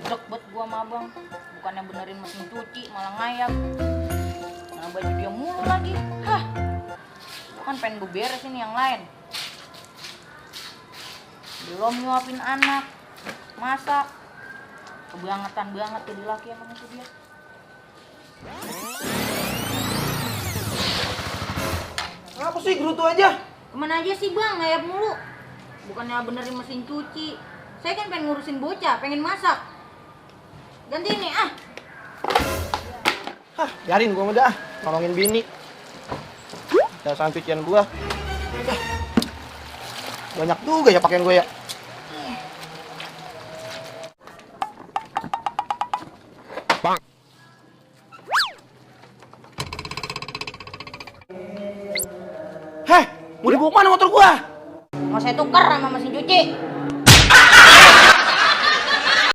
gedek buat gua sama abang. Bukannya benerin mesin cuci, malah ngayap. Nah baju dia mulu lagi. Hah, gua kan pengen gue beresin yang lain. Belum nyuapin anak, masak. Kebangetan banget jadi laki emang itu dia. Kenapa sih gerutu aja? Kemana aja sih bang, ngayap mulu. Bukannya benerin mesin cuci. Saya kan pengen ngurusin bocah, pengen masak. Ganti ini ah. Hah, biarin gua udah nolongin bini. Dasar cucian gua. Banyak juga ya pakaian gua ya. Bang. Heh, mau dibawa mana motor gua? Mau saya tuker sama mesin cuci.